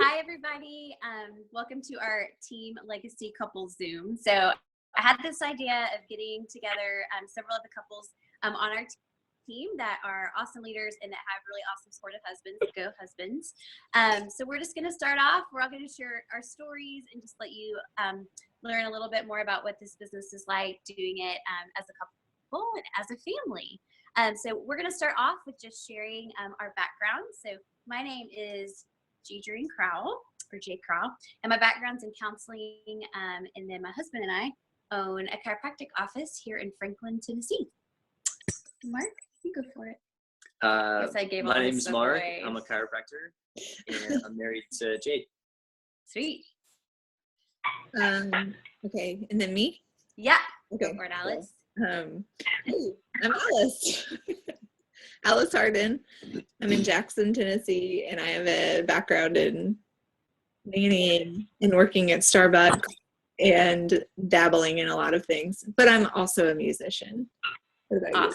Hi, everybody. Welcome to our Team Legacy Couples Zoom. So I had this idea of getting together several of the couples on our team that are awesome leaders and that have really awesome supportive husbands. Go husbands. So we're just going to start off. We're all going to share our stories and just let you learn a little bit more about what this business is like, doing it as a couple and as a family. So we're going to start off with just sharing our background. So my name is Jeedrine Crowell, or Jay Crowell, and my background's in counseling, and then my husband and I own a chiropractic office here in Franklin, Tennessee. Mark, you go for it. My name's Mark. I'm a chiropractor, and I'm married to Jade. Sweet. Okay, and then me? Yeah. Okay. Go for it, Alice. Hey, I'm Alice. Alice Harden. I'm in Jackson, Tennessee, and I have a background in nannying and working at Starbucks and dabbling in a lot of things. But I'm also a musician. What about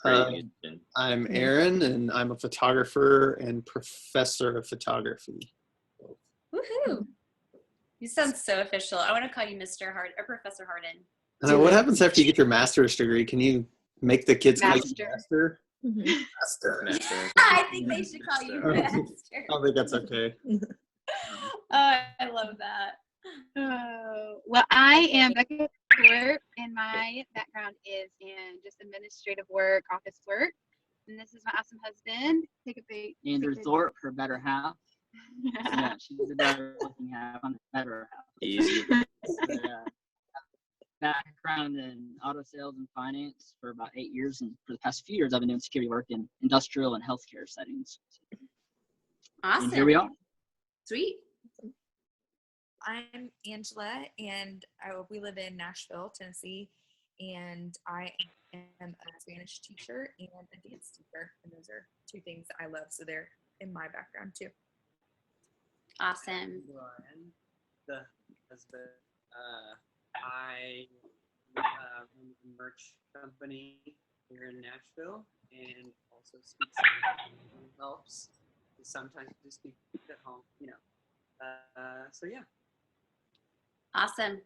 Awesome. I'm Aaron, and I'm a photographer and professor of photography. Woohoo! You sound so official. I want to call you Mr. Hard or Professor Harden. What happens after you get your master's degree? Can you make the kids call you master? you? Master. I think they should call you Okay. Master. I don't think that's okay. Oh, I love that. Well, I am Becca Stewart, and my background is in just administrative work, office work. And this is my awesome husband. Take a big Andrew Thorpe, her better half. Yeah, she's the better looking half. I'm the better half. Easy. Background in auto sales and finance for about 8 years, and for the past few years, I've been doing security work in industrial and healthcare settings. Awesome. And here we are. Sweet. I'm Angela, and we live in Nashville, Tennessee, and I am a Spanish teacher and a dance teacher, and those are two things that I love, so they're in my background too. Awesome. Brian, the husband. I run a merch company here in Nashville, and also speak Spanish. Helps. Sometimes just speak at home, So yeah. Awesome.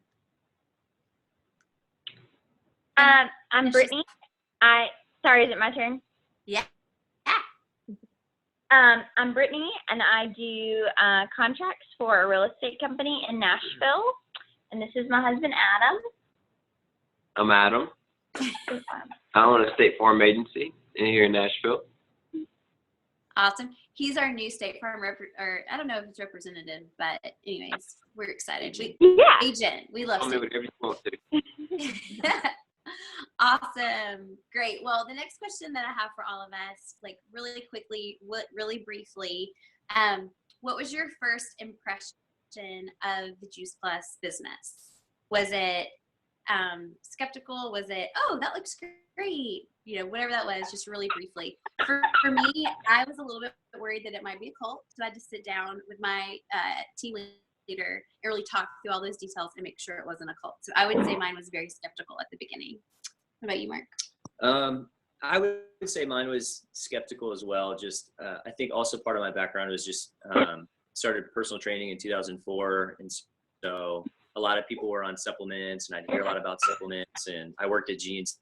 I'm Brittany. Sorry, is it my turn? Yeah. I'm Brittany, and I do contracts for a real estate company in Nashville. And this is my husband, Adam. I'm Adam. I own a State Farm agency here in Nashville. Awesome. He's our new State Farm or I don't know if it's representative, but anyways, we're excited. Agent. We love it. Whatever you want to. Awesome. Great. Well, the next question that I have for all of us, like really quickly, really briefly, what was your first impression of the Juice Plus business? Was it skeptical? Was it, oh, that looks great? Whatever that was, just really briefly. For me, I was a little bit worried that it might be a cult, so I had to sit down with my team leader and really talk through all those details and make sure it wasn't a cult. So I would say mine was very skeptical at the beginning. What about you, Mark? I would say mine was skeptical as well. Just I think also part of my background was just started personal training in 2004, and so a lot of people were on supplements, and I'd hear a lot about supplements, and I worked at GNC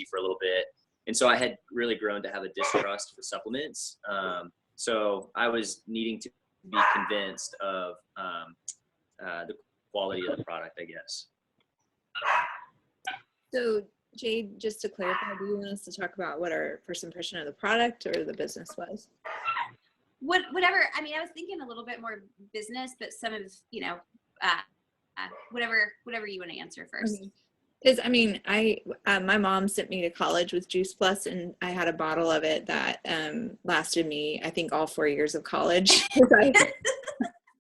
for a little bit, and so I had really grown to have a distrust for supplements. So I was needing to be convinced of the quality of the product, I guess. So, Jade, just to clarify, do you want us to talk about what our first impression of the product or the business was? Whatever. I mean, I was thinking a little bit more business, but some of, whatever you want to answer first. Because my mom sent me to college with Juice Plus, and I had a bottle of it that lasted me, I think, all 4 years of college.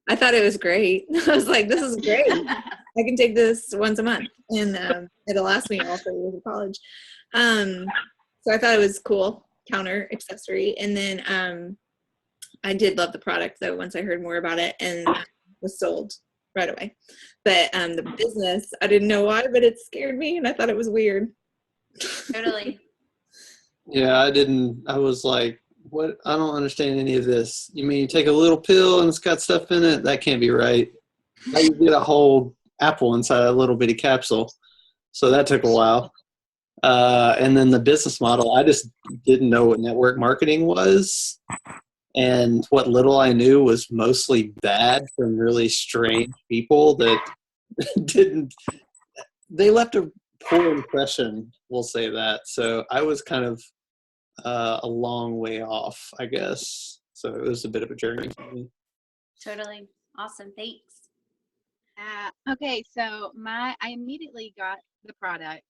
I thought it was great. I was like, this is great. I can take this once a month, and it'll last me all 4 years of college. So I thought it was cool, counter accessory. And then I did love the product, though, once I heard more about it, and was sold right away. But the business, I didn't know why, but it scared me, and I thought it was weird. Totally. Yeah, I didn't. I was like, What? I don't understand any of this. You mean you take a little pill and it's got stuff in it? That can't be right. How you get a whole apple inside a little bitty capsule? So that took a while. And then the business model, I just didn't know what network marketing was. And what little I knew was mostly bad from really strange people that they left a poor impression, we'll say that. So I was kind of a long way off, I guess. So it was a bit of a journey for me. Totally. Awesome. Thanks. Okay, so I immediately got the product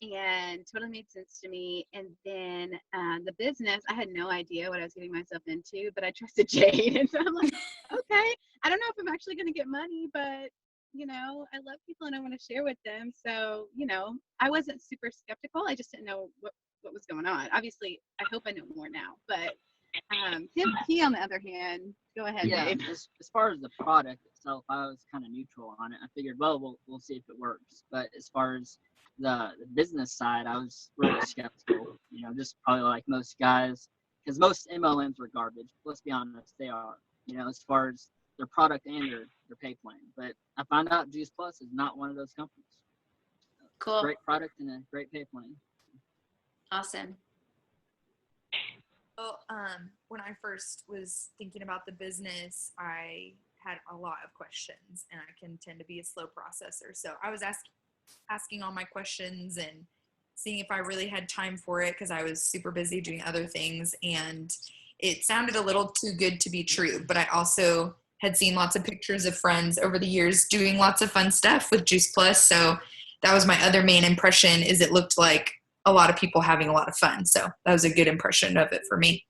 and totally made sense to me. And then the business, I had no idea what I was getting myself into, but I trusted Jade. And so I'm like, okay, I don't know if I'm actually going to get money, but I love people and I want to share with them. So, I wasn't super skeptical. I just didn't know what was going on. Obviously, I hope I know more now, but he on the other hand, go ahead, Yeah, Dave. as far as the product itself, I was kind of neutral on it. I figured, well, we'll see if it works. But as far as the business side, I was really skeptical. Just probably like most guys, because most MLMs are garbage. Let's be honest, they are. As far as their product and their pay plan. But I found out Juice Plus is not one of those companies. Cool. Great product and a great pay plan. Awesome. Well, when I first was thinking about the business, I had a lot of questions, and I can tend to be a slow processor. So I was asking all my questions and seeing if I really had time for it because I was super busy doing other things, and it sounded a little too good to be true. But I also had seen lots of pictures of friends over the years doing lots of fun stuff with Juice Plus, so that was my other main impression. Is it looked like a lot of people having a lot of fun. So that was a good impression of it for me.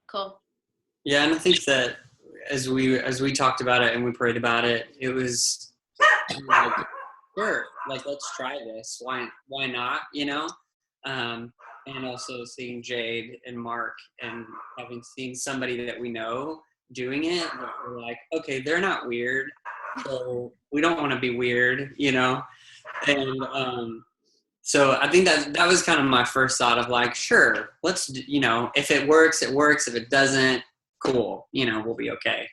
Cool. Yeah, and I think that as we talked about it and we prayed about it, it was like, sure, like let's try this. Why not? And also seeing Jade and Mark and having seen somebody that we know doing it, that we're like, okay, they're not weird, so we don't want to be weird, And so I think that was kind of my first thought of like, sure, let's, if it works, it works. If it doesn't, cool. We'll be okay.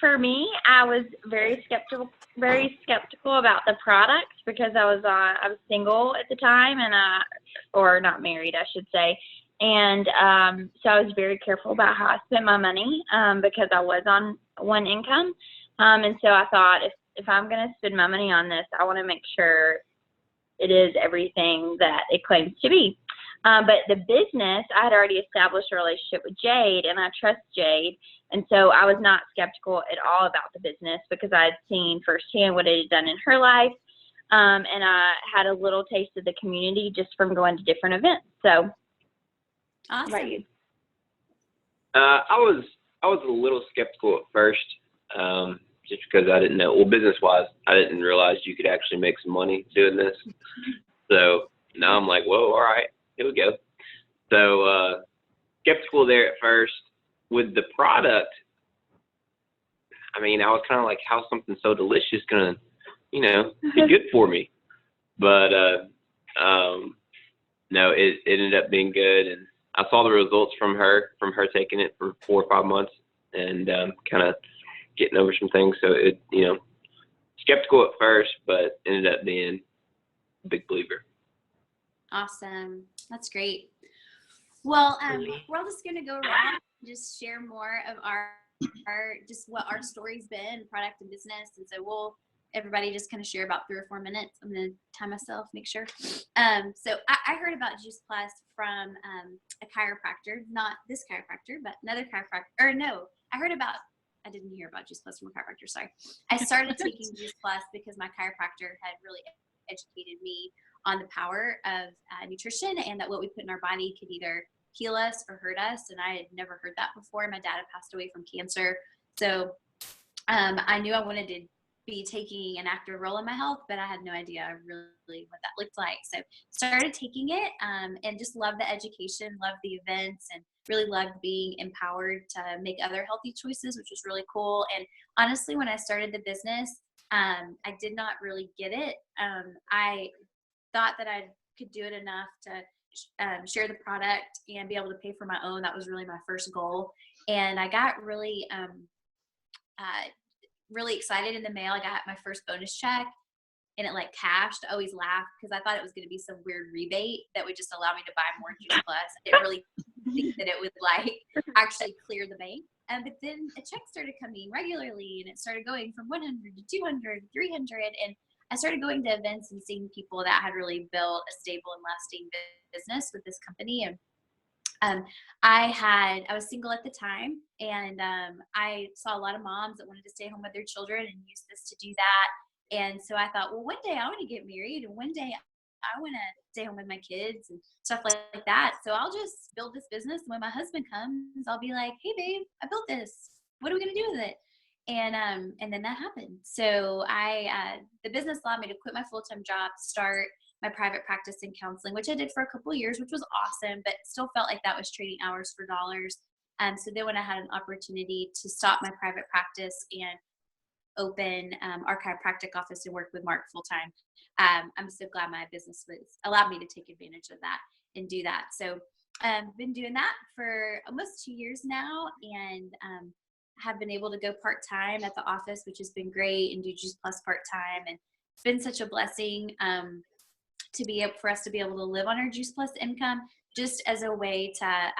For me, I was very skeptical about the product because I was single at the time or not married, I should say. And so I was very careful about how I spent my money because I was on one income. And so I thought if I'm going to spend my money on this, I want to make sure it is everything that it claims to be. But the business, I had already established a relationship with Jade, and I trust Jade. And so I was not skeptical at all about the business because I had seen firsthand what it had done in her life. And I had a little taste of the community just from going to different events. So, Awesome. How about you? I was a little skeptical at first, just because I didn't know. Well, business-wise, I didn't realize you could actually make some money doing this. So now I'm like, whoa, all right, here we go. So skeptical there at first. With the product, I mean, I was kind of like, how's something so delicious gonna, be good for me? But no, it ended up being good, and I saw the results from her taking it for 4 or 5 months, and kind of getting over some things. So it, skeptical at first, but ended up being a big believer. Awesome. That's great. Well, we're all just going to go around and just share more of our just what our story's been, product and business. And so everybody just kind of share about 3 or 4 minutes. I'm going to time myself, make sure. So I heard about Juice Plus from a chiropractor, not this chiropractor, but another chiropractor. Or no, I didn't hear about Juice Plus from a chiropractor, sorry. I started taking Juice Plus because my chiropractor had really educated me on the power of nutrition and that what we put in our body could either heal us or hurt us. And I had never heard that before. My dad had passed away from cancer. So I knew I wanted to be taking an active role in my health, but I had no idea really what that looked like. So started taking it and just loved the education, loved the events, and really loved being empowered to make other healthy choices, which was really cool. And honestly, when I started the business, I did not really get it. I thought that I could do it enough to share the product and be able to pay for my own. That was really my first goal. And I got really, really excited in the mail. I got my first bonus check and it like cashed. I always laugh because I thought it was going to be some weird rebate that would just allow me to buy more Juice Plus. I didn't really think that it would like actually clear the bank. But then a check started coming regularly and it stared going from 100 to 200, 300. And I started going to events and seeing people that had really built a stable and lasting business with this company. And I was single at the time, and I saw a lot of moms that wanted to stay home with their children and use this to do that. And so I thought, well, one day I want to get married, and one day I want to stay home with my kids and stuff like that. So I'll just build this business. When my husband comes, I'll be like, hey, babe, I built this. What are we going to do with it? And then that happened. So the business allowed me to quit my full-time job, start my private practice in counseling, which I did for a couple of years, which was awesome, but still felt like that was trading hours for dollars. So then when I had an opportunity to stop my private practice and open our chiropractic office and work with Mark full-time, I'm so glad my business allowed me to take advantage of that and do that. So I've been doing that for almost 2 years now, and have been able to go part-time at the office, which has been great, and do Juice Plus part-time. And it's been such a blessing for us to be able to live on our Juice Plus income, just as a way to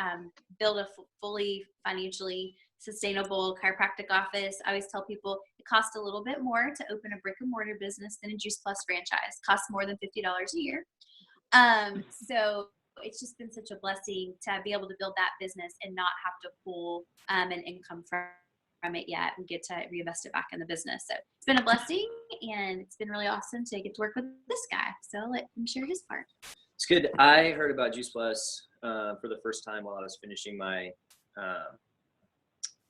build a fully financially sustainable chiropractic office. I always tell people it costs a little bit more to open a brick and mortar business than a Juice Plus franchise. It costs more than $50 a year. So it's just been such a blessing to be able to build that business and not have to pull an income from it yet and get to reinvest it back in the business. So it's been a blessing, and it's been really awesome to get to work with this guy. So I'll let him share his part. It's good. I heard about Juice Plus for the first time while I was finishing my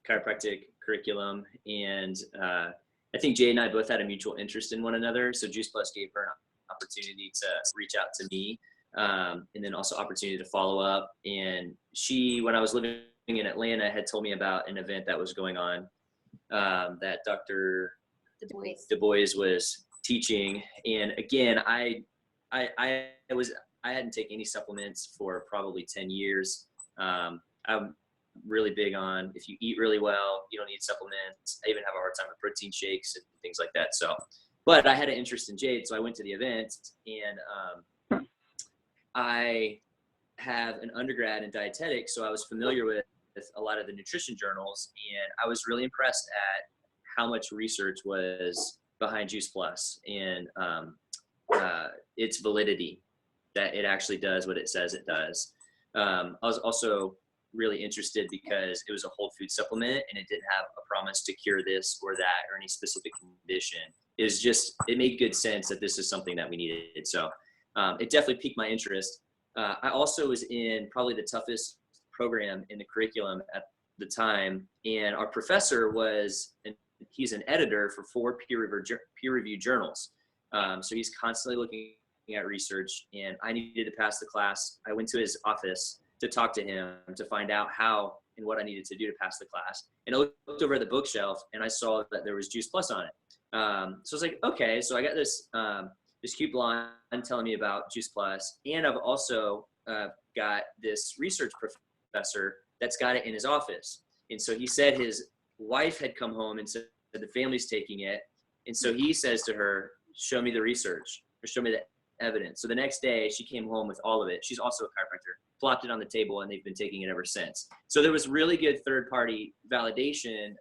chiropractic curriculum, and I think Jay and I both had a mutual interest in one another. So Juice Plus gave her an opportunity to reach out to me, and then also opportunity to follow up. And she, when I was living in Atlanta, had told me about an event that was going on that Dr. Du Bois was teaching. And again, I hadn't taken any supplements for probably 10 years. I'm really big on, if you eat really well, you don't need supplements. I even have a hard time with protein shakes and things like that. So, but I had an interest in Jade, so I went to the event, and I have an undergrad in dietetics, so I was familiar with a lot of the nutrition journals, and I was really impressed at how much research was behind Juice Plus and its validity, that it actually does what it says it does. I was also really interested because it was a whole food supplement, and it didn't have a promise to cure this or that or any specific condition. It made good sense that this is something that we needed. So it definitely piqued my interest. I also was in probably the toughest program in the curriculum at the time, and our professor he's an editor for 4 peer-reviewed journals. So he's constantly looking at research, and I needed to pass the class. I went to his office to talk to him to find out how and what I needed to do to pass the class. And I looked over at the bookshelf, and I saw that there was Juice Plus on it. So I was like, okay. So I got this cute blonde telling me about Juice Plus, and I've also got this research professor that's got it in his office. And so he said his wife had come home and said that the family's taking it. And so he says to her, show me the research, or show me the evidence. So the next day she came home with all of it. She's also a chiropractor, plopped it on the table, and they've been taking it ever since. So there was really good third-party validation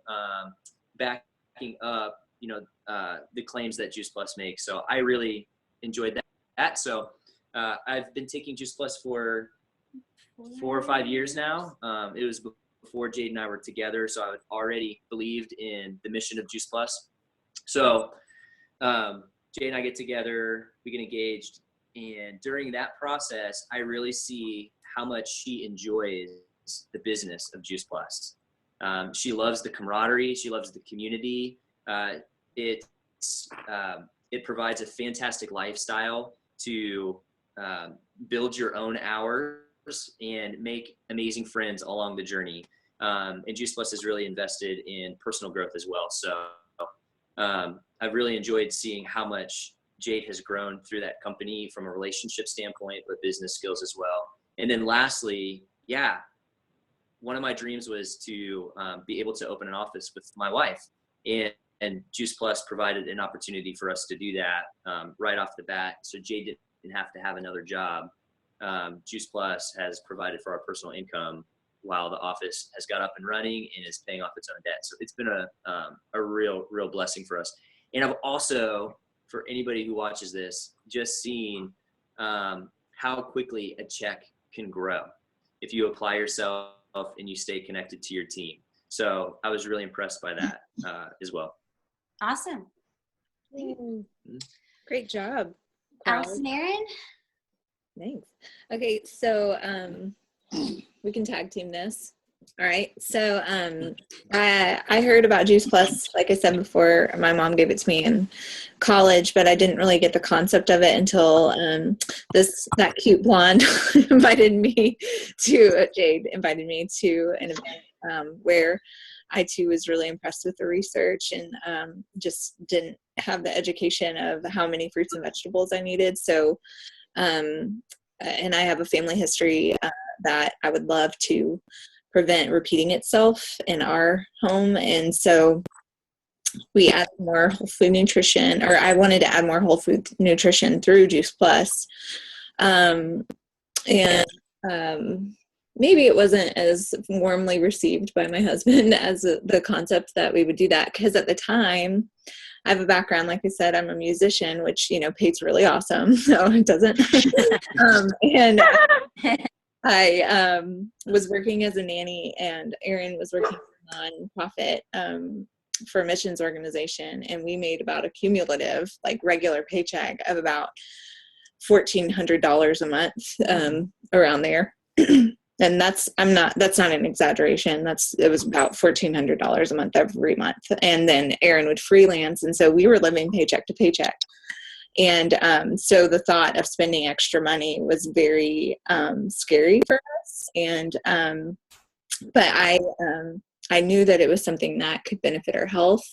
backing up, the claims that Juice Plus makes. So I really enjoyed that. So I've been taking Juice Plus for 4 or 5 years now. It was before Jade and I were together, so I had already believed in the mission of Juice Plus. So Jade and I get together, we get engaged, and during that process, I really see how much she enjoys the business of Juice Plus. She loves the camaraderie. She loves the community. It provides a fantastic lifestyle to build your own hours and make amazing friends along the journey. And Juice Plus is really invested in personal growth as well. So I've really enjoyed seeing how much Jade has grown through that company from a relationship standpoint, but business skills as well. And then lastly, yeah, one of my dreams was to be able to open an office with my wife, and Juice Plus provided an opportunity for us to do that right off the bat. So Jade didn't have to have another job. Juice Plus has provided for our personal income while the office has got up and running and is paying off its own debt. So it's been a real blessing for us. And I've also, for anybody who watches this, just seen how quickly a check can grow if you apply yourself and you stay connected to your team. So I was really impressed by that as well. Awesome. Great job, Allison, Aaron? Thanks. Okay, so we can tag team this. All right. So I heard about Juice Plus, like I said before. My mom gave it to me in college, but I didn't really get the concept of it until that cute blonde Jade invited me to an event where I too was really impressed with the research and just didn't have the education of how many fruits and vegetables I needed. So and I have a family history that I would love to prevent repeating itself in our home. And so we added more whole food nutrition, or I wanted to add more whole food nutrition through Juice Plus. And maybe it wasn't as warmly received by my husband as the concept that we would do that. Because at the time, I have a background, like I said, I'm a musician, which, pays really awesome. So it doesn't. And I was working as a nanny, and Aaron was working for a nonprofit for a missions organization. And we made about a cumulative, regular paycheck of about $1,400 a month, around there. And that's not an exaggeration. It was about $1,400 a month every month. And then Aaron would freelance. And so we were living paycheck to paycheck. And so the thought of spending extra money was very scary for us. And but I knew that it was something that could benefit our health.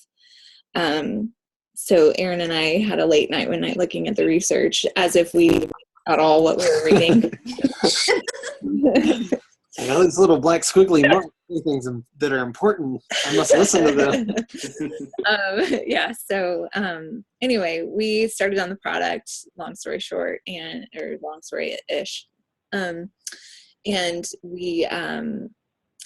So Aaron and I had a late night one night looking at the research as if we knew at all what we were reading. All these little black squiggly things that are important. I must listen to them. Yeah. So anyway, we started on the product. Long story short, or long story-ish. And we,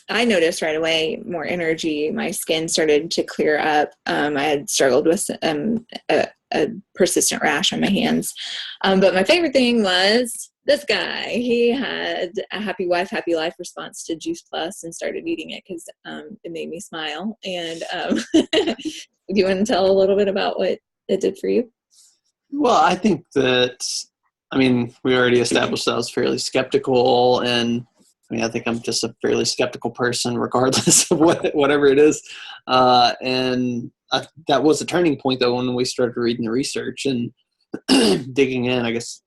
I noticed right away more energy. My skin started to clear up. I had struggled with a persistent rash on my hands. But my favorite thing was this guy. He had a happy wife, happy life response to Juice Plus and started eating it because it made me smile. And do you want to tell a little bit about what it did for you? Well, I think that, we already established that I was fairly skeptical, and I think I'm just a fairly skeptical person regardless of whatever it is. And that was a turning point, though, when we started reading the research and digging in, I guess,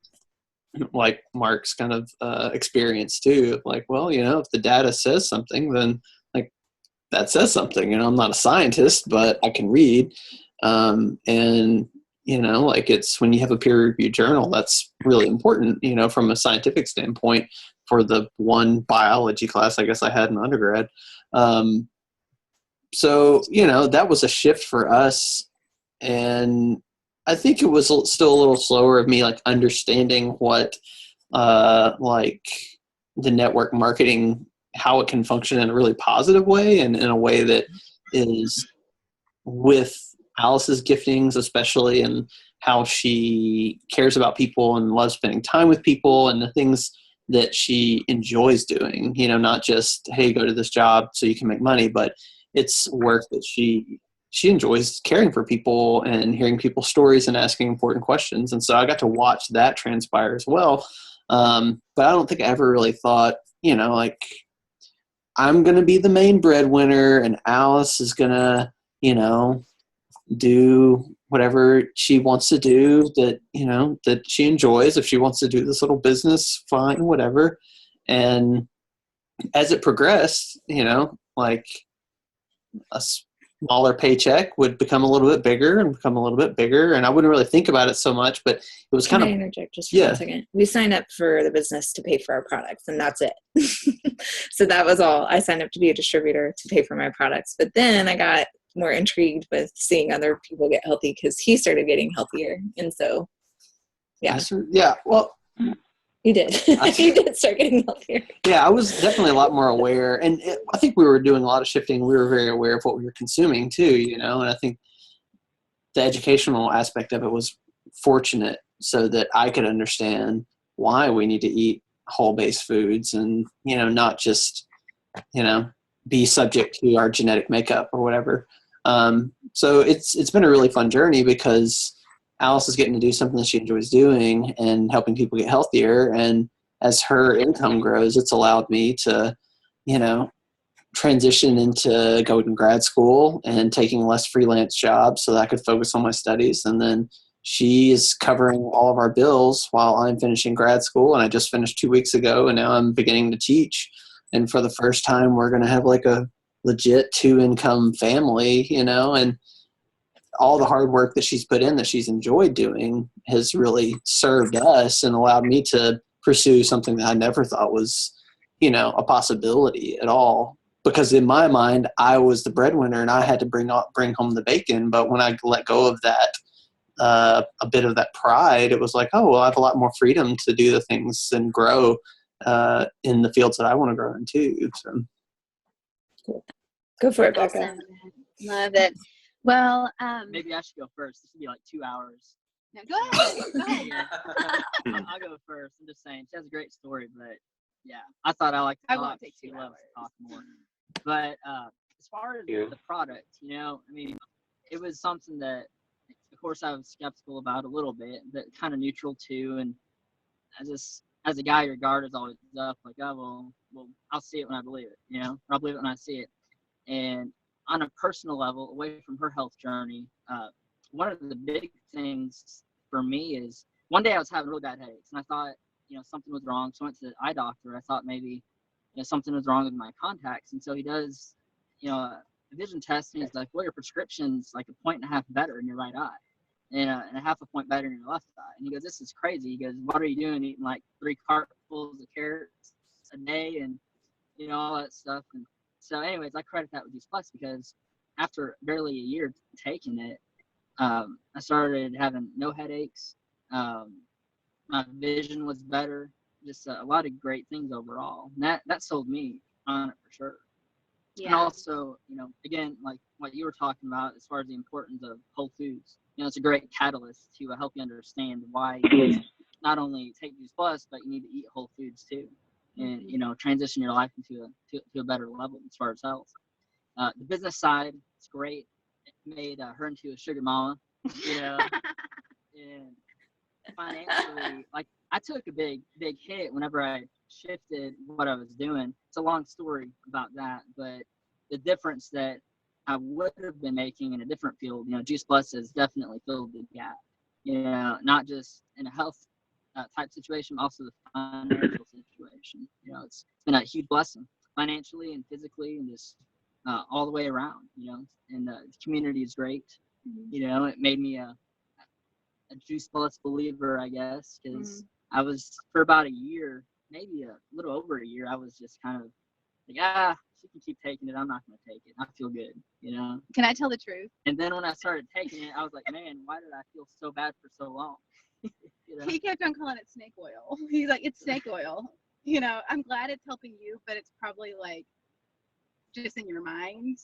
like Mark's kind of experience too. If the data says something, then that says something. I'm not a scientist, but I can read. It's when you have a peer-reviewed journal, that's really important, from a scientific standpoint for the one biology class I guess I had in undergrad. So, that was a shift for us. And I think it was still a little slower of me understanding what the network marketing, how it can function in a really positive way and in a way that is with Alice's giftings, especially, and how she cares about people and loves spending time with people and the things that she enjoys doing, not just, hey, go to this job so you can make money, but it's work that she enjoys caring for people and hearing people's stories and asking important questions. And so I got to watch that transpire as well. But I don't think I ever really thought, I'm going to be the main breadwinner and Alice is going to, do whatever she wants to do that, that she enjoys. If she wants to do this little business, fine, whatever. And as it progressed, smaller paycheck would become a little bit bigger and become a little bit bigger. And I wouldn't really think about it so much, but it was Can kind I of, interject just for yeah. 1 second? We signed up for the business to pay for our products, and that's it. So that was all. I signed up to be a distributor to pay for my products. But then I got more intrigued with seeing other people get healthy because he started getting healthier. And so, yeah, yeah. Well, he did. He did start getting healthier. yeah, I was definitely a lot more aware. And I think we were doing a lot of shifting. We were very aware of what we were consuming too, you know, and I think the educational aspect of it was fortunate so that I could understand why we need to eat whole-based foods and, you know, not just, you know, be subject to our genetic makeup or whatever. So it's been a really fun journey because Alice is getting to do something that she enjoys doing and helping people get healthier. And as her income grows, it's allowed me to, you know, transition into going to grad school and taking less freelance jobs so that I could focus on my studies. And then she is covering all of our bills while I'm finishing grad school. And I just finished 2 weeks ago, and now I'm beginning to teach. And for the first time, we're going to have like a legit 2-income family, you know, and all the hard work that she's put in, that she's enjoyed doing, has really served us and allowed me to pursue something that I never thought was, you know, a possibility at all. Because in my mind, I was the breadwinner and I had to bring home the bacon. But when I let go of that, a bit of that pride, it was like, oh, well, I have a lot more freedom to do the things and grow in the fields that I want to grow in too. So. Cool. Go for it, Becca. Awesome. Love it. Well, Maybe I should go first. This would be like 2 hours. no, go ahead. Go ahead. I'll go first. I'm just saying, she has a great story, but yeah, I thought I liked to I talk. won't take She 2 loves to hours. talk more. But as far as Yeah. the product, you know, I mean, it was something that, of course, I was skeptical about a little bit, but kind of neutral too. And as a guy, your guard is always up, like, oh, well, I'll see it when I believe it, you know, or I'll believe it when I see it. And on a personal level, away from her health journey, one of the big things for me is one day I was having really bad headaches, and I thought, you know, something was wrong. So I went to the eye doctor. I thought maybe, you know, something was wrong with my contacts. And so he does, you know, a vision test, and he's like, well, your prescription's like 1.5 points better in your right eye and a 0.5 point better in your left eye. And he goes, this is crazy. He goes, what are you doing, eating like 3 cartfuls of carrots a day and, you know, all that stuff. And so anyways, I credit that with Juice Plus because after barely a year taking it, I started having no headaches. My vision was better. Just a lot of great things overall. And that sold me on it for sure. And also, you know, again, like what you were talking about as far as the importance of whole foods. You know, it's a great catalyst to help you understand why you not only take Juice Plus, but you need to eat whole foods too. And, you know, transition your life into a better level as far as health. The business side, it's great. It made her into a sugar mama, you know. And financially, like, I took a big hit whenever I shifted what I was doing. It's a long story about that, but the difference that I would have been making in a different field, you know, Juice Plus has definitely filled the gap. You know, not just in a health type situation, but also the financial situation. You know, it's been a huge blessing financially and physically and just all the way around, you know, and the community is great. You know, it made me a Juice Plus believer, I guess, because I was, for about a year, maybe a little over a year, I was just kind of like, she can keep taking it. I'm not going to take it. I feel good, you know? Can I tell the truth? And then when I started taking it, I was like, man, why did I feel so bad for so long? You know? He kept on calling it snake oil. He's like, it's snake oil. You know, I'm glad it's helping you, but it's probably like just in your mind.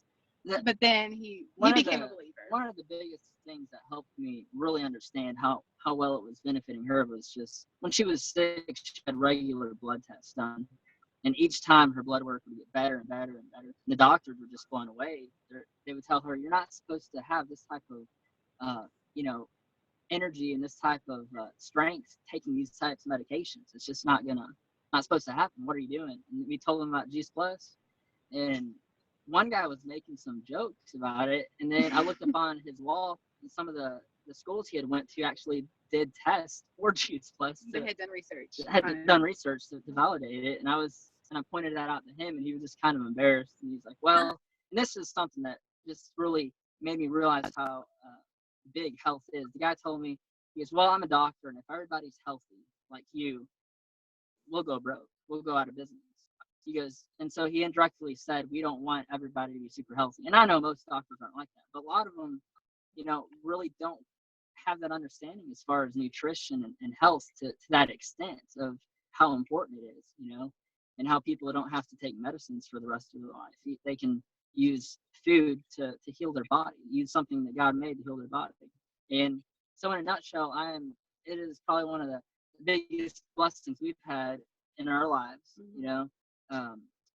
But then he became a believer. One of the biggest things that helped me really understand how well it was benefiting her was just when she was sick, she had regular blood tests done. And each time her blood work would get better and better and better. And the doctors were just blown away. They would tell her, you're not supposed to have this type of, you know, energy and this type of strength taking these types of medications. It's just not supposed to happen. What are you doing? And we told them about Juice Plus. And one guy was making some jokes about it. And then I looked up on his wall, and some of the schools he had went to actually did tests for Juice Plus. They had done research. Done research to validate it. And I pointed that out to him, and he was just kind of embarrassed. And he's like, well, and this is something that just really made me realize how big health is. The guy told me, he goes, well, I'm a doctor, and if everybody's healthy like you, we'll go broke. We'll go out of business. He goes, and so he indirectly said, we don't want everybody to be super healthy. And I know most doctors aren't like that, but a lot of them, really don't have that understanding as far as nutrition and health to that extent of how important it is, and how people don't have to take medicines for the rest of their life. They can use food to heal their body, use something that God made to heal their body. And so in a nutshell, it is probably one of the biggest blessings we've had in our lives,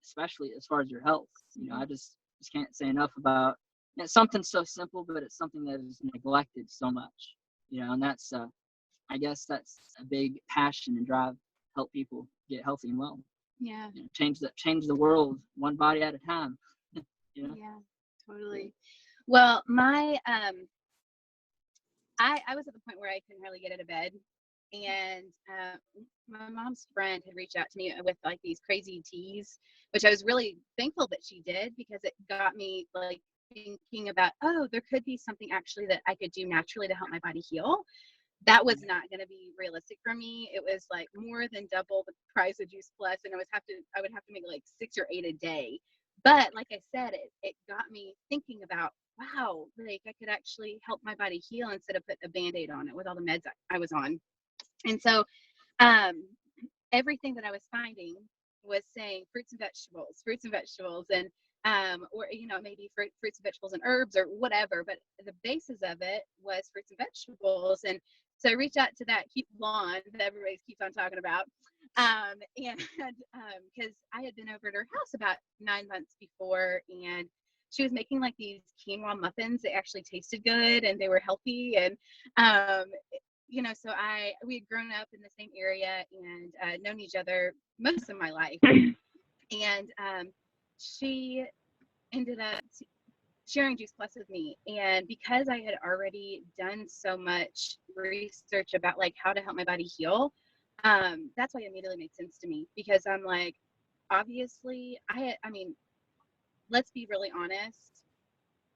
especially as far as your health. I just can't say enough about it's something so simple, but it's something that is neglected so much, and that's, I guess that's a big passion and drive, help people get healthy and well. Yeah. Change the world one body at a time. Yeah, totally. Well, my I was at the point where I couldn't hardly get out of bed, and my mom's friend had reached out to me with like these crazy teas, which I was really thankful that she did, because it got me like thinking about, oh, there could be something actually that I could do naturally to help my body heal. That was not going to be realistic for me. It was like more than double the price of Juice Plus, and I would have to make like 6 or 8 a day. But like I said, it got me thinking about, wow, like I could actually help my body heal instead of put a Band-Aid on it with all the meds I was on. And so everything that I was finding was saying fruits and vegetables, and or maybe fruits and vegetables and herbs or whatever, but the basis of it was fruits and vegetables. And so I reached out to that cute blonde that everybody keeps on talking about, and because I had been over at her house about 9 months before, and she was making like these quinoa muffins. They actually tasted good and they were healthy, and so we had grown up in the same area and known each other most of my life. And she ended up sharing Juice Plus with me. And because I had already done so much research about like how to help my body heal, that's why it immediately made sense to me, because I'm like, obviously, I mean, let's be really honest.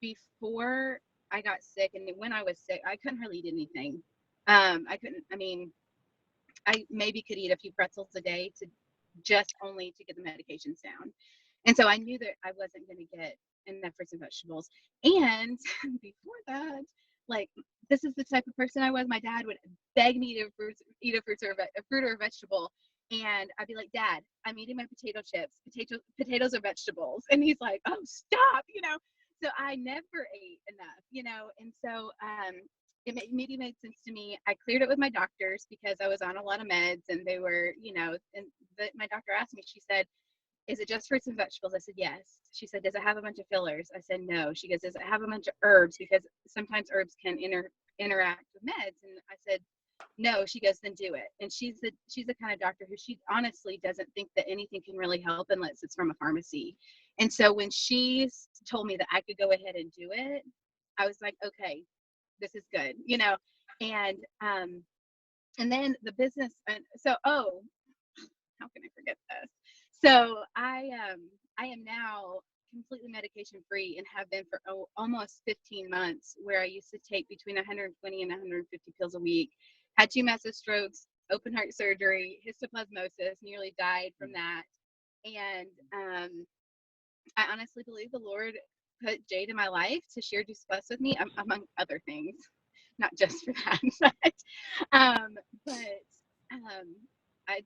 Before I got sick, and when I was sick, I couldn't hardly eat anything. I maybe could eat a few pretzels a day only to get the medications down. And so I knew that I wasn't going to get enough fruits and vegetables. And before that, like, this is the type of person I was. My dad would beg me to eat a fruit or a vegetable. And I'd be like, Dad, I'm eating my potato chips. Potatoes are vegetables. And he's like, oh, stop, So I never ate enough, And so it maybe made sense to me. I cleared it with my doctors because I was on a lot of meds, and they were, my doctor asked me, she said, is it just fruits and vegetables? I said, yes. She said, does it have a bunch of fillers? I said, no. She goes, does it have a bunch of herbs? Because sometimes herbs can interact with meds. And I said, no. She goes, then do it. And she's the kind of doctor who she honestly doesn't think that anything can really help unless it's from a pharmacy. And so when she told me that I could go ahead and do it, I was like, okay, this is good, and then the business. And so, how can I forget this? So I am now completely medication free and have been for almost 15 months, where I used to take between 120 and 150 pills a week, had 2 massive strokes, open heart surgery, histoplasmosis, nearly died from that. And I honestly believe the Lord put Jade in my life to share Juice Plus with me, among other things, not just for that, but I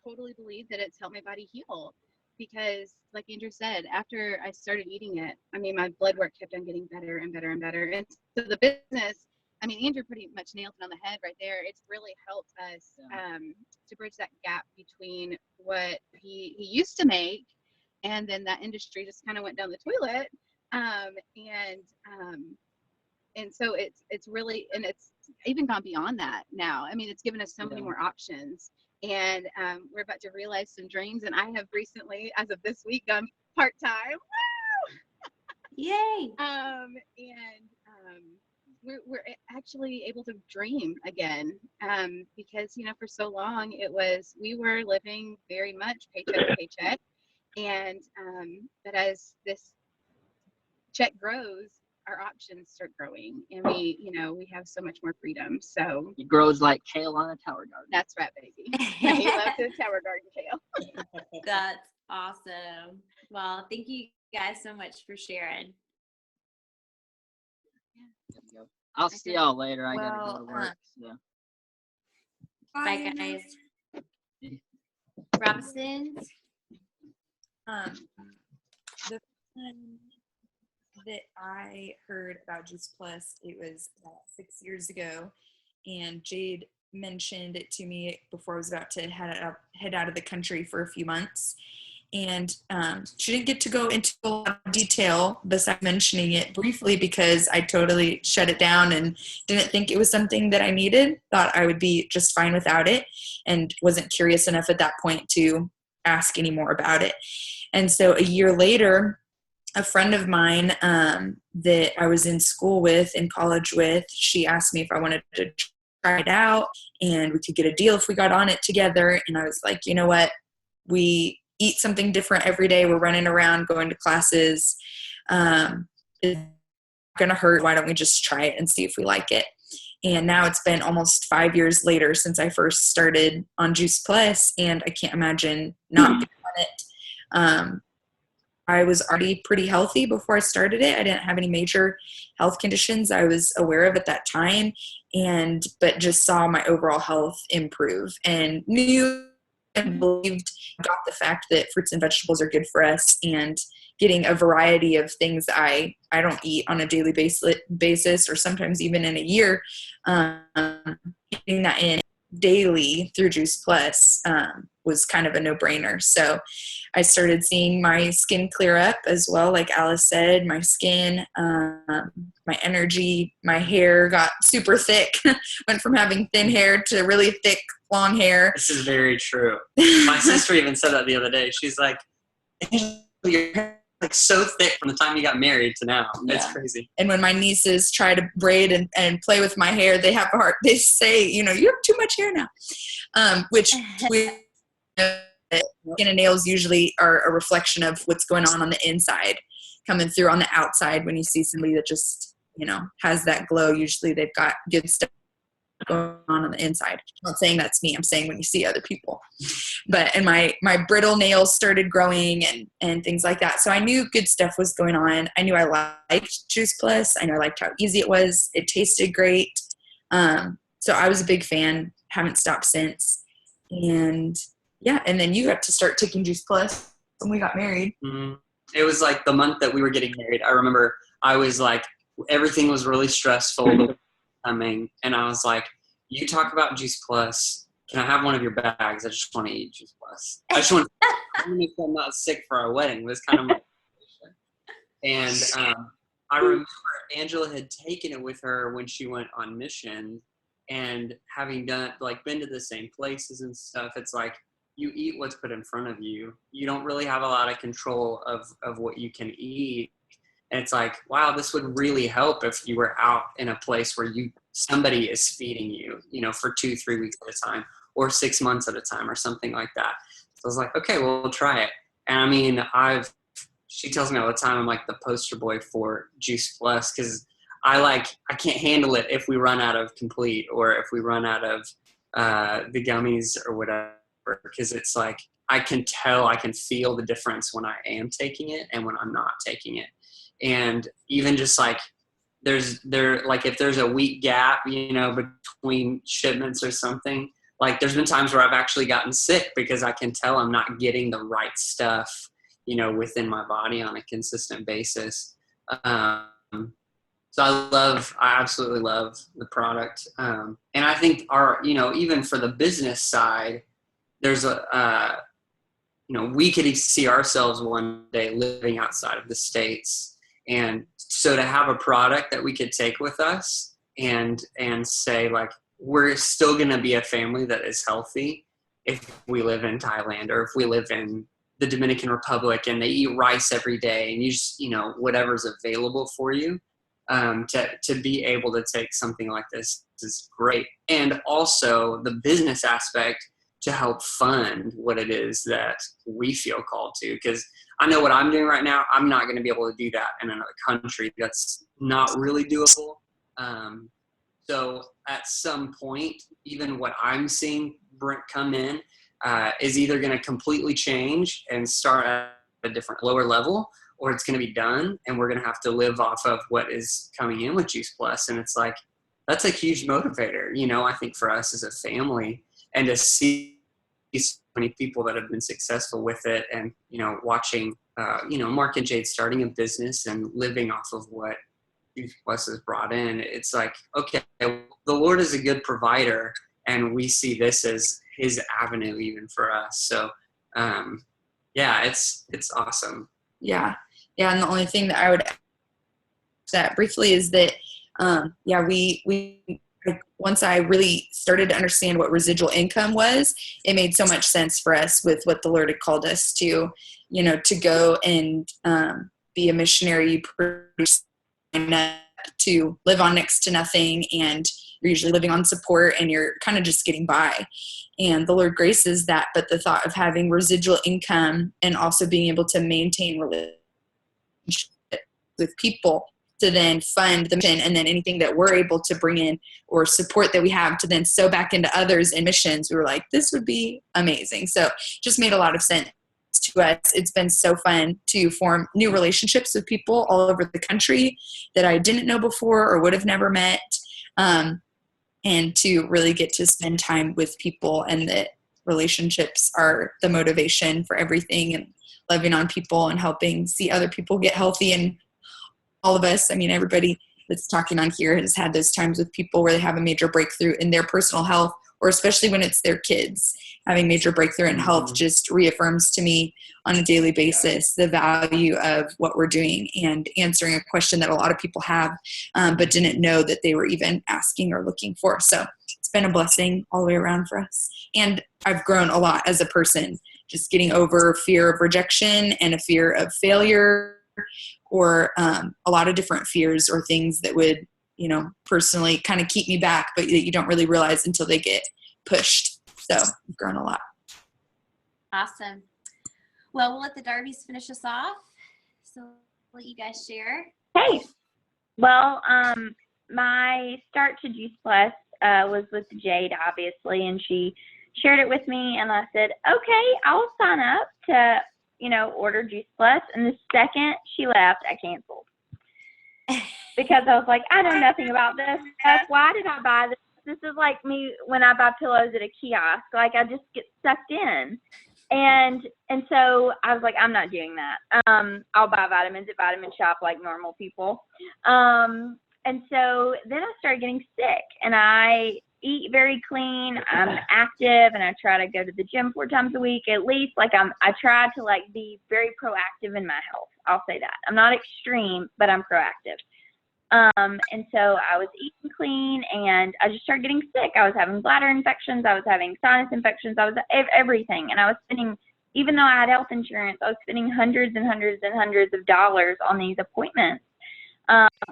totally believe that it's helped my body heal, because like Andrew said, after I started eating it, I mean, my blood work kept on getting better and better and better. And so the business, I mean, Andrew pretty much nailed it on the head right there. It's really helped us to bridge that gap between what he used to make, and then that industry just kind of went down the toilet. And so it's really, and it's even gone beyond that now. I mean, it's given us so many more options, and we're about to realize some dreams. And I have recently, as of this week, gone part-time. Yay! We're actually able to dream again, because for so long we were living very much paycheck to paycheck, and but as this check grows, our options start growing, and we have so much more freedom. So It grows like kale on a tower garden. that's right, baby. He loves his tower garden kale. That's awesome. Well, thank you guys so much for sharing. I'll see y'all later. I gotta go Well, to work. So. Bye, guys. Robinsons. The time that I heard about Juice Plus, it was about 6 years ago, and Jade mentioned it to me before I was about to head out of the country for a few months. And she didn't get to go into a lot of detail besides mentioning it briefly because I totally shut it down and didn't think it was something that I needed, thought I would be just fine without it, and wasn't curious enough at that point to ask any more about it. And so a year later, a friend of mine that I was in school with, in college with, she asked me if I wanted to try it out and we could get a deal if we got on it together. And I was like, you know what? We eat something different every day. We're running around, going to classes. It's going to hurt. Why don't we just try it and see if we like it? And now it's been almost 5 years later since I first started on Juice Plus, and I can't imagine not being on it. I was already pretty healthy before I started it. I didn't have any major health conditions I was aware of at that time, but just saw my overall health improve and knew and believed, got the fact that fruits and vegetables are good for us, and getting a variety of things that I don't eat on a daily basis or sometimes even in a year, getting that in daily through Juice Plus was kind of a no-brainer. So I started seeing my skin clear up as well. Like Alice said, my skin, my energy, my hair got super thick. Went from having thin hair to really thick, long hair. This is very true. My sister even said that the other day. She's like, your hair like so thick from the time you got married to now. It's crazy. And when my nieces try to braid and play with my hair, they have a heart. They say, you have too much hair now, which skin and nails usually are a reflection of what's going on the inside, coming through on the outside. When you see somebody that just, has that glow, usually they've got good stuff going on the inside. I'm not saying that's me. I'm saying when you see other people. And my brittle nails started growing and things like that. So I knew good stuff was going on. I knew I liked Juice Plus. I knew I liked how easy it was. It tasted great. So I was a big fan. Haven't stopped since. And then you got to start taking Juice Plus when we got married. Mm-hmm. It was like the month that we were getting married. I remember I was like, everything was really stressful coming, and I was like, you talk about Juice Plus. Can I have one of your bags? I just want to eat Juice Plus. I just want to make sure I'm not sick for our wedding. It was kind of my and I remember Angela had taken it with her when she went on mission, and having been to the same places and stuff, it's like you eat what's put in front of you. You don't really have a lot of control of what you can eat. And it's like, wow, this would really help if you were out in a place where somebody is feeding you, for 2-3 weeks at a time or 6 months at a time or something like that. So I was like, okay, well, we'll try it. And I mean, she tells me all the time, I'm like the poster boy for Juice Plus, because I can't handle it if we run out of Complete or if we run out of the gummies or whatever, because it's like, I can feel the difference when I am taking it and when I'm not taking it. And even just like if there's a week gap, between shipments or something, like there's been times where I've actually gotten sick because I can tell I'm not getting the right stuff, within my body on a consistent basis. So I absolutely love the product. And I think even for the business side, there's we could see ourselves one day living outside of the States. And so to have a product that we could take with us and say, like, we're still going to be a family that is healthy if we live in Thailand or if we live in the Dominican Republic and they eat rice every day and you just, whatever's available for you, to be able to take something like this is great. And also the business aspect, to help fund what it is that we feel called to. Because I know what I'm doing right now, I'm not going to be able to do that in another country. That's not really doable. So at some point, even what I'm seeing come in is either going to completely change and start at a different lower level, or it's going to be done and we're going to have to live off of what is coming in with Juice Plus. And it's like, that's a huge motivator, you know, I think for us as a family, and to see so many people that have been successful with it, and, you know, watching, you know, Mark and Jade starting a business and living off of what Juice Plus has brought in. It's like, okay, the Lord is a good provider, and we see this as his avenue even for us. So, yeah, it's awesome. Yeah. And the only thing that I would add to that briefly is that, we once I really started to understand what residual income was, it made so much sense for us with what the Lord had called us to, you know, to go and be a missionary, to live on next to nothing, and you're usually living on support and you're kind of just getting by. And the Lord graces that, but the thought of having residual income and also being able to maintain relationships with people to then fund the mission, and then anything that we're able to bring in or support that we have to then sow back into others in missions, we were like, this would be amazing. So just made a lot of sense to us. It's been so fun to form new relationships with people all over the country that I didn't know before or would have never met. And to really get to spend time with people, and that relationships are the motivation for everything, and loving on people and helping see other people get healthy. And all of us, I mean, everybody that's talking on here has had those times with people where they have a major breakthrough in their personal health, or especially when it's their kids. Having major breakthrough in health just reaffirms to me on a daily basis the value of what we're doing, and answering a question that a lot of people have, but didn't know that they were even asking or looking for. So it's been a blessing all the way around for us. And I've grown a lot as a person, just getting over fear of rejection and a fear of failure, or a lot of different fears or things that would, you know, personally kind of keep me back, but that you don't really realize until they get pushed. So I've grown a lot. Awesome. Well, we'll let the Darbies finish us off. So I'll let you guys share. Hey, well, my start to Juice Plus was with Jade, obviously, and she shared it with me, and I said, okay, I'll sign up to, you know, order Juice Plus. And the second she left, I canceled. Because I was like, I know nothing about this. Why did I buy this? This is like me when I buy pillows at a kiosk. Like, I just get sucked in. And so I was like, I'm not doing that. I'll buy vitamins at Vitamin Shop like normal people. And so then I started getting sick, and I eat very clean. I'm active, and I try to go to the gym 4 times a week at least. Like, I try to like be very proactive in my health. I'll say that. I'm not extreme, but I'm proactive. And so I was eating clean, and I just started getting sick. I was having bladder infections. I was having sinus infections. I was everything. And I was spending, even though I had health insurance, I was spending hundreds and hundreds and hundreds of dollars on these appointments,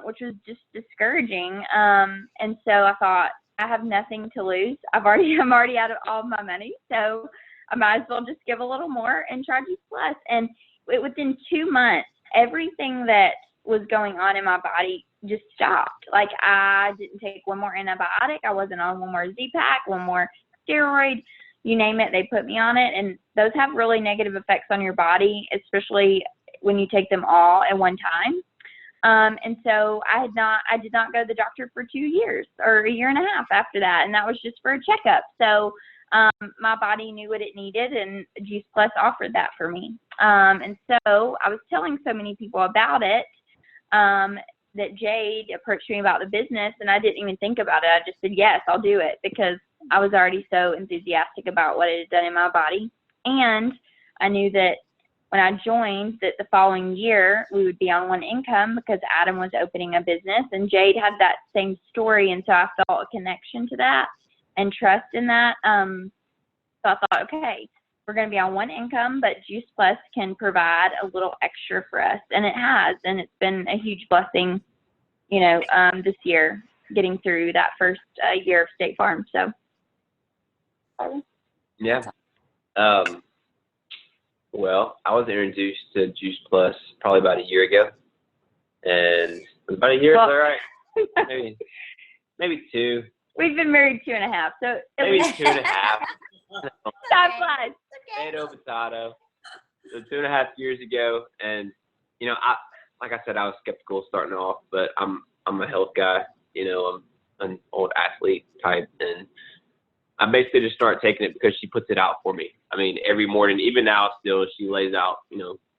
which was just discouraging. And so I thought, I have nothing to lose. I'm already out of all of my money. So I might as well just give a little more and try Juice Plus. And within 2 months, everything that was going on in my body just stopped. Like, I didn't take one more antibiotic. I wasn't on one more Z-Pack, one more steroid, you name it, they put me on it. And those have really negative effects on your body, especially when you take them all at one time. And so I did not go to the doctor for 2 years or a year and a half after that. And that was just for a checkup. So my body knew what it needed, and Juice Plus offered that for me. And so I was telling so many people about it, that Jade approached me about the business, and I didn't even think about it. I just said, yes, I'll do it, because I was already so enthusiastic about what it had done in my body. And I knew that when I joined, that the following year we would be on one income, because Adam was opening a business, and Jade had that same story. And so I felt a connection to that and trust in that. So I thought, okay, we're going to be on one income, but Juice Plus can provide a little extra for us. And it has, and it's been a huge blessing, you know, this year, getting through that first year of State Farm. So. Yeah. Well, I was introduced to Juice Plus probably about a year ago, and about a year, is that right? Maybe 2. We've been married 2.5, so at Maybe least 2.5. time flies. Potato, potato. So 2.5 years ago, and you know, like I said, I was skeptical starting off, but I'm a health guy. You know, I'm an old athlete type, and I basically just started taking it because she puts it out for me. I mean, every morning, even now, still, she lays out,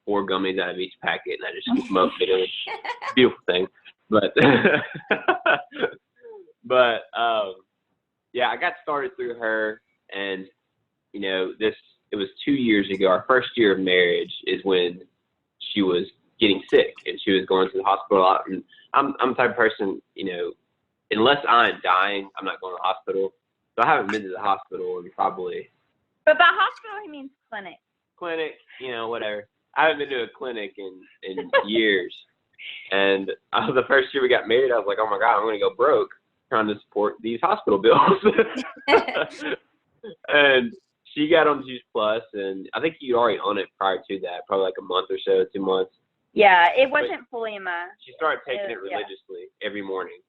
4 gummies out of each packet, and I just scoop them up. It's a beautiful thing, but yeah, I got started through her, and it was 2 years ago. Our first year of marriage is when she was getting sick, and she was going to the hospital a lot. And I'm the type of person, unless I'm dying, I'm not going to the hospital. So I haven't been to the hospital in probably. But by hospital, he means clinic. Clinic, whatever. I haven't been to a clinic in years. And the first year we got married, I was like, oh my God, I'm going to go broke trying to support these hospital bills. And she got on Juice Plus, and I think you already on it prior to that, probably like a month or so, 2 months. Yeah, it wasn't fully in my. She started taking it religiously every morning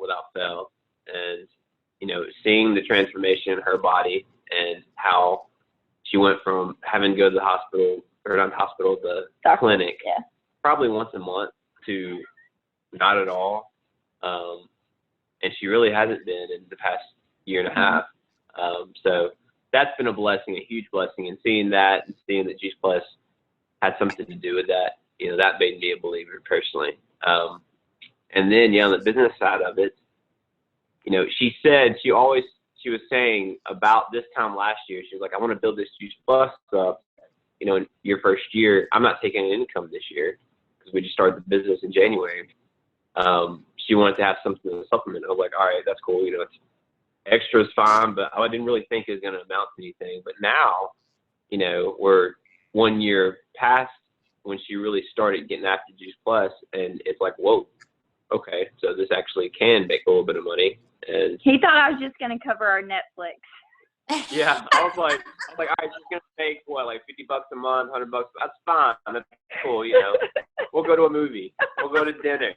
without fail. And, seeing the transformation in her body and how she went from having to go to the hospital, or not the hospital, the clinic, probably once a month to not at all. And she really hasn't been in the past year and a half. So that's been a blessing, a huge blessing. And seeing that, and seeing that Juice Plus had something to do with that, that made me a believer personally. And then, on the business side of it, she was saying about this time last year, she was like, I want to build this Juice Plus up, in your first year. I'm not taking an income this year because we just started the business in January. She wanted to have something to supplement. I was like, all right, that's cool. It's extra is fine, but I didn't really think it was going to amount to anything. But now, we're 1 year past when she really started getting after Juice Plus, and it's like, whoa, okay, so this actually can make a little bit of money. And he thought I was just going to cover our Netflix. Yeah, I was like, all right, she's gonna make what, like $50 a month, $100. That's fine. That's cool. We'll go to a movie. We'll go to dinner.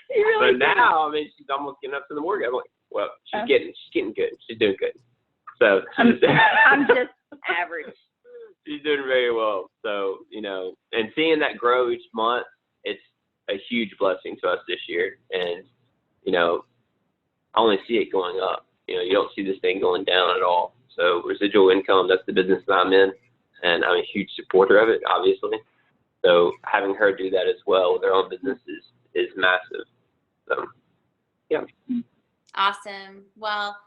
Really but now, I mean, she's almost getting up to the mortgage. I'm like, well, she's getting good. She's doing good. So I'm just average. She's doing very well. So and seeing that grow each month, it's a huge blessing to us this year. And I only see it going up. You don't see this thing going down at all. So residual income, that's the business that I'm in, and I'm a huge supporter of it, obviously. So having her do that as well with her own business is massive. So, yeah. Awesome. Well,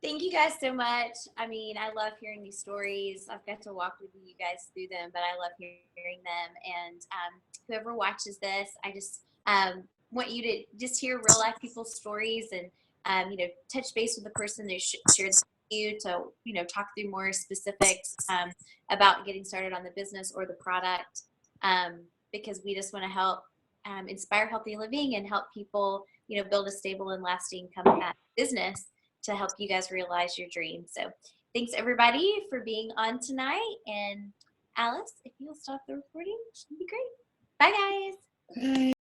thank you guys so much. I mean, I love hearing these stories. I've got to walk with you guys through them, but I love hearing them. And whoever watches this, I just want you to just hear real life people's stories and touch base with the person who shared you to, talk through more specifics about getting started on the business or the product, because we just want to help inspire healthy living and help people, build a stable and lasting business to help you guys realize your dreams. So thanks everybody for being on tonight. And Alice, if you'll stop the recording, it'd be great. Bye guys. Bye.